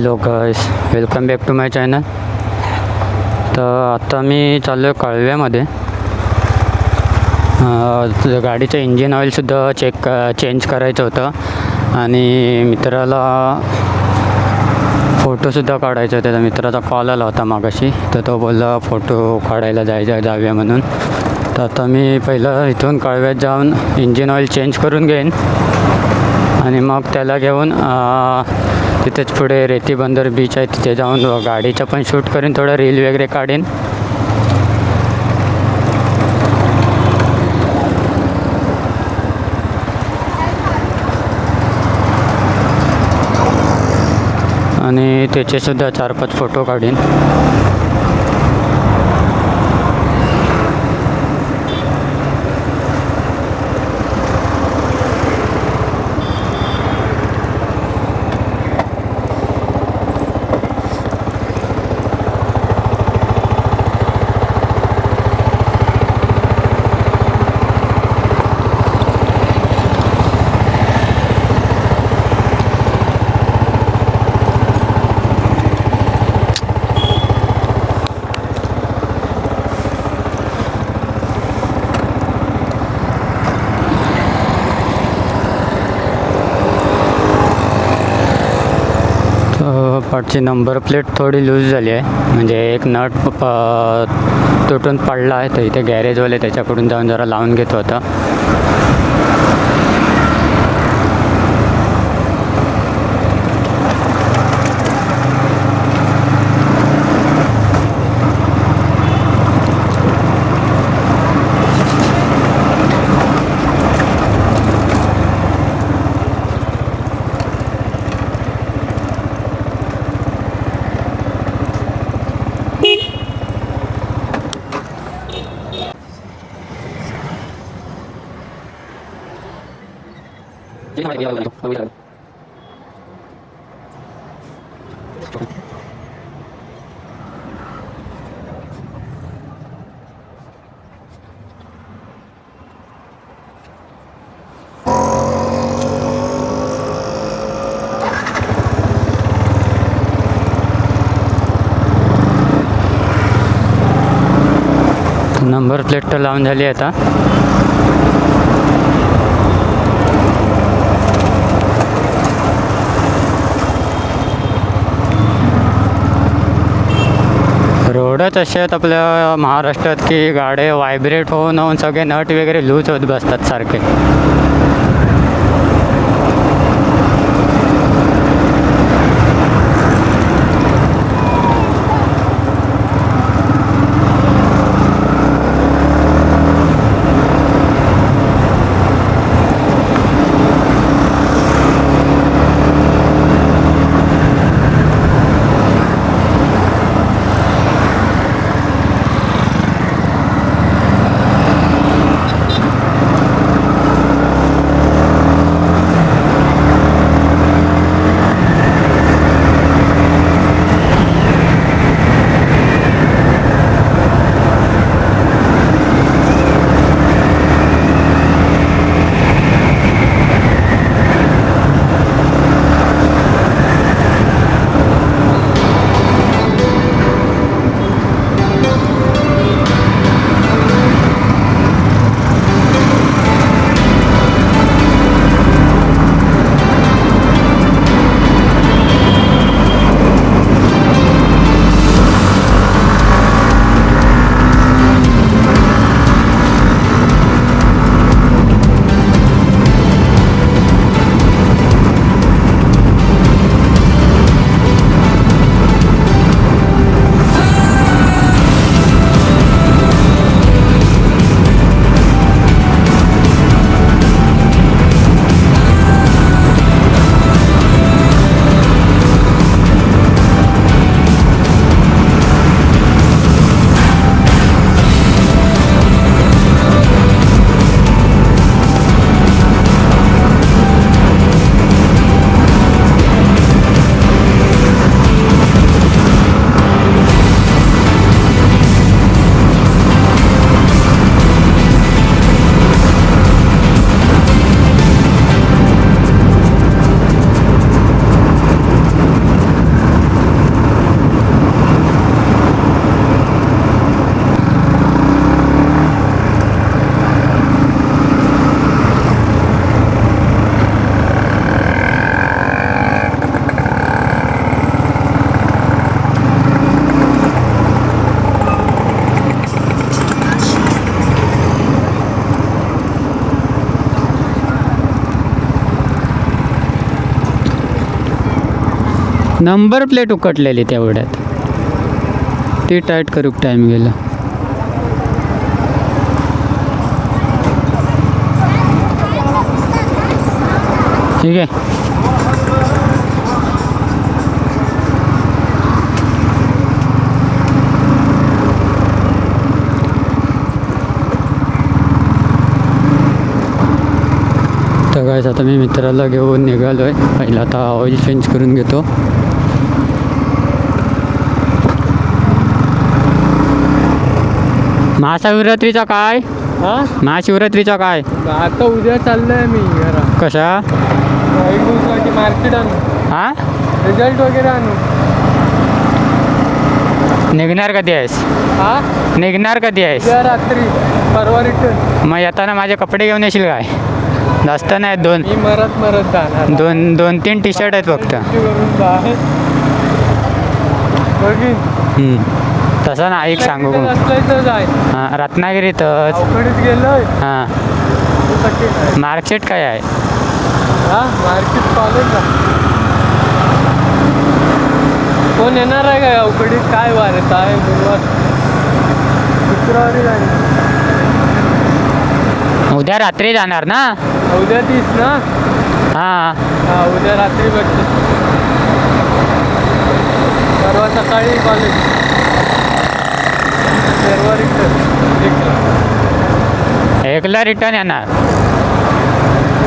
Hello guys, welcome back to my channel. तर आता मी चाललो आहे कळव्यामध्ये. गाडीचं इंजिन ऑइलसुद्धा चेंज करायचं होतं आणि मित्राला फोटोसुद्धा काढायचा. त्याचा मित्राचा कॉल आला होता मागाशी, तर तो बोलला फोटो काढायला जाऊया म्हणून. तर आता मी पहिलं इथून कळव्यात जाऊन इंजिन ऑइल चेंज करून घेईन आणि मग त्याला घेऊन तिथेच पुढे रेती बंदर बीच आहे, तिथे जाऊन गाडीचं पण शूट करीन, थोडं रील वगैरे काढीन. आणि त्याचेसुद्धा 4-5 फोटो काढीन. पाठची नंबर प्लेट थोडी लूज झाली आहे, म्हणजे एक नट तुटून पडला आहे. तर इथे गॅरेजवाले त्याच्याकडून जाऊन जरा लावून घेत होता. नंबर प्लेट तर लावून झाली आता. रोडच असे आहेत आपल्या महाराष्ट्रात की गाड्या व्हायब्रेट होऊन सगळे नट वगैरे लूज होत बसतात सारखे. नंबर प्लेट उकटलेली तेवढ्यात, ती टाईट करूक टाईम गेला. ठीक आहे. तर काय आता मी मित्राला घेऊन निघालो आहे. पहिला आता ऑइल चेंज करून घेतो. महाशिवरात्रीचा काय? महाशिवरात्रीचा काय? आता उद्या चाललोय मी घरा. कशा? एक दिवसाची मार्केट आणू. हां, रिझल्ट वगैरे आणू. निघणार कधी आहेस? निघणार कधी आहेस? उद्या रात्री, परवा रिटर्न. मग येताना माझे कपडे घेऊन येशील काय? जास्त नाहीत, मी मरत जाणार. दोन तीन टी शर्ट आहेत फक्त. बघीन तसं ना ऐक सांगू जाय. हां, रत्नागिरीतच. गेलोय. हां, मार्कशीट काय आहे? मार्केट कॉलेजला. कोण येणार आहे काय अवकडीत? काय वार येत आहे? गुरुवार शुक्रवारी जाईल. उद्या रात्री जाणार ना? उद्या 30 ना? हां, उद्या रात्री भेटते. परवा सकाळी कॉलेज. परवा रिटर्न. एकला रिटर्न येणार.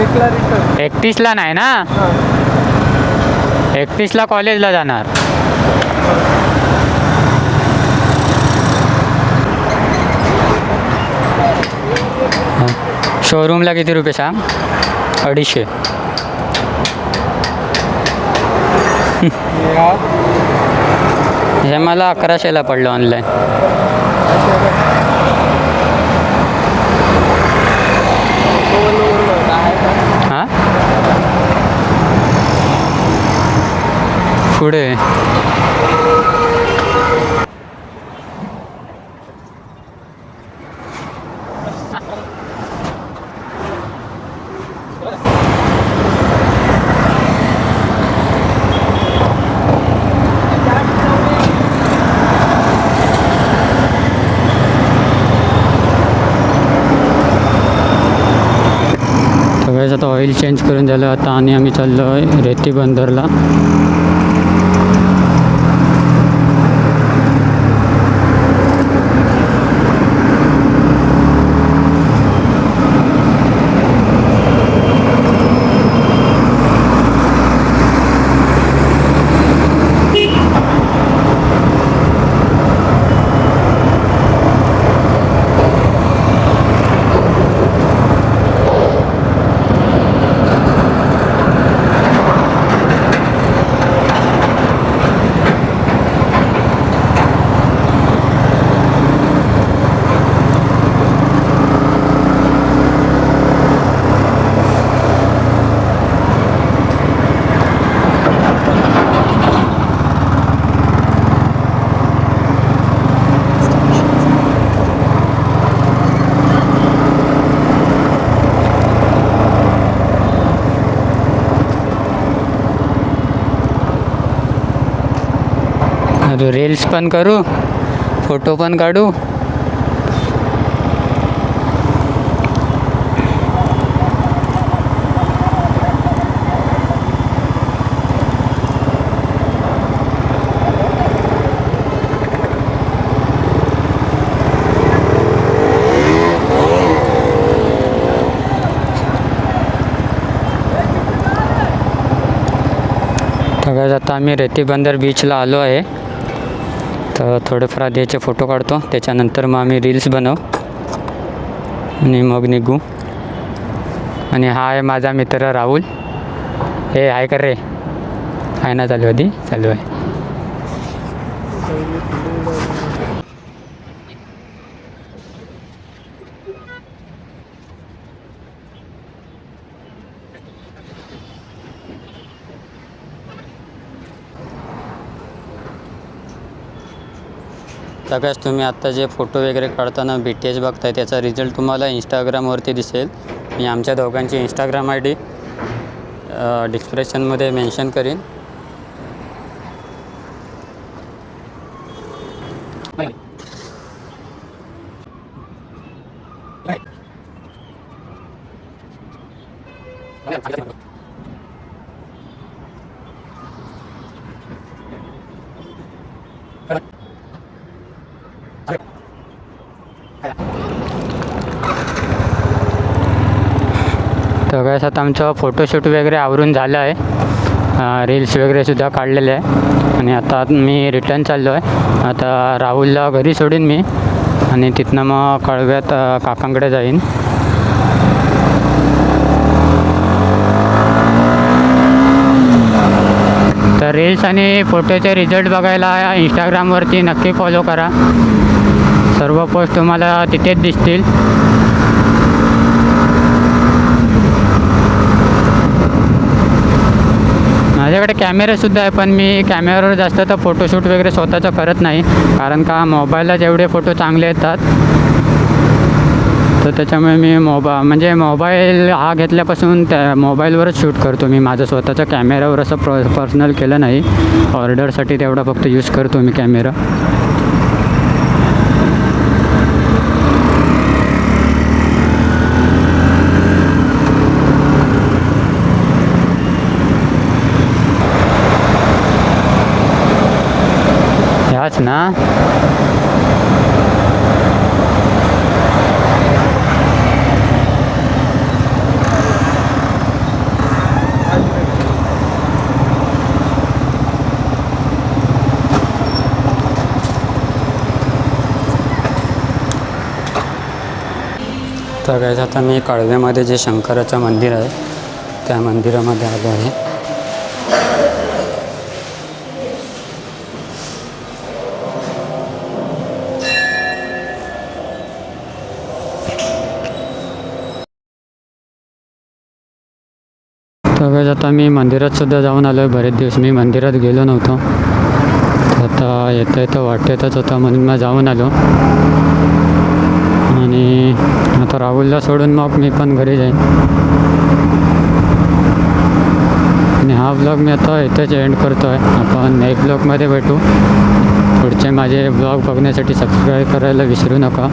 एकला रिटर्न. 31ला नाही ना? 31ला कॉलेजला जाणार. शोरूमला किती रुपये सांग? 250. हे मला 1100ला पडलं ऑनलाईन. हां, पुढे आता ऑइल चेंज करून झालं आता, आणि आम्ही चाललो आहे रेती बंदरला. रील्स पण करू, फोटो पण काढू. तर आता आम्ही रेती बंदर बीचला आलो आहे. तर थोडेफार आधी याचे फोटो काढतो, त्याच्यानंतर मग आम्ही रील्स बनवू आणि मग निघू. आणि हा आहे माझा मित्र राहुल. हे आहे कर रे? आहे ना? चालू आधी चालू आहे. सगळ्याच तुम्ही आत्ता जे फोटो वगैरे काढताना BTS बघताय त्याचा रिझल्ट तुम्हाला इंस्टाग्रामवरती दिसेल. मी आमच्या दोघांची इंस्टाग्राम ID डिस्क्रिप्शनमध्ये मेन्शन करीन. तर काय आता आमचं फोटोशूट वगैरे आवरून झालं आहे, रील्स वगैरे सुद्धा काढलेले आहे आणि आता मी रिटर्न चाललो आहे. आता राहुलला घरी सोडीन मी आणि तिथनं मग कळव्यात काकांकडे जाईन. तर रील्स आणि फोटोचे रिझल्ट बघायला इंस्टाग्रामवरती नक्की फॉलो करा. सर्व पोस्ट तुम्हाला तिथेच दिसतील. माझ्याकडे कॅमेरासुद्धा आहे, पण मी कॅमेऱ्यावर जास्त तर फोटोशूट वगैरे स्वतःचं करत नाही, कारण का मोबाईलला जेवढे फोटो चांगले येतात तर त्याच्यामुळे मी मोबाईल हा घेतल्यापासून त्या मोबाईलवरच शूट करतो मी. माझं स्वतःच्या कॅमेऱ्यावर असं पर्सनल केलं नाही. ऑर्डरसाठी तेवढा फक्त यूज करतो मी कॅमेरा. ह्याच ना. तर काय आता मी कळव्यामध्ये जे शंकराचं मंदिर आहे त्या मंदिरामध्ये आलो आहे. तर काय आता मी मंदिरात सुद्धा जाऊन आलो आहे. बरेच दिवस मी मंदिरात गेलो नव्हतो, तर आता येतं वाटेतच होता म्हणून मग जाऊन आलो. आणि आता राहुलला सोडून मग मी पण घरी जाईन. आणि हा ब्लॉग मी आता इथेच एंड करतो आहे. आपण नेक्स्ट ब्लॉगमध्ये भेटू. पुढचे माझे ब्लॉग बघण्यासाठी सबस्क्राईब करायला विसरू नका.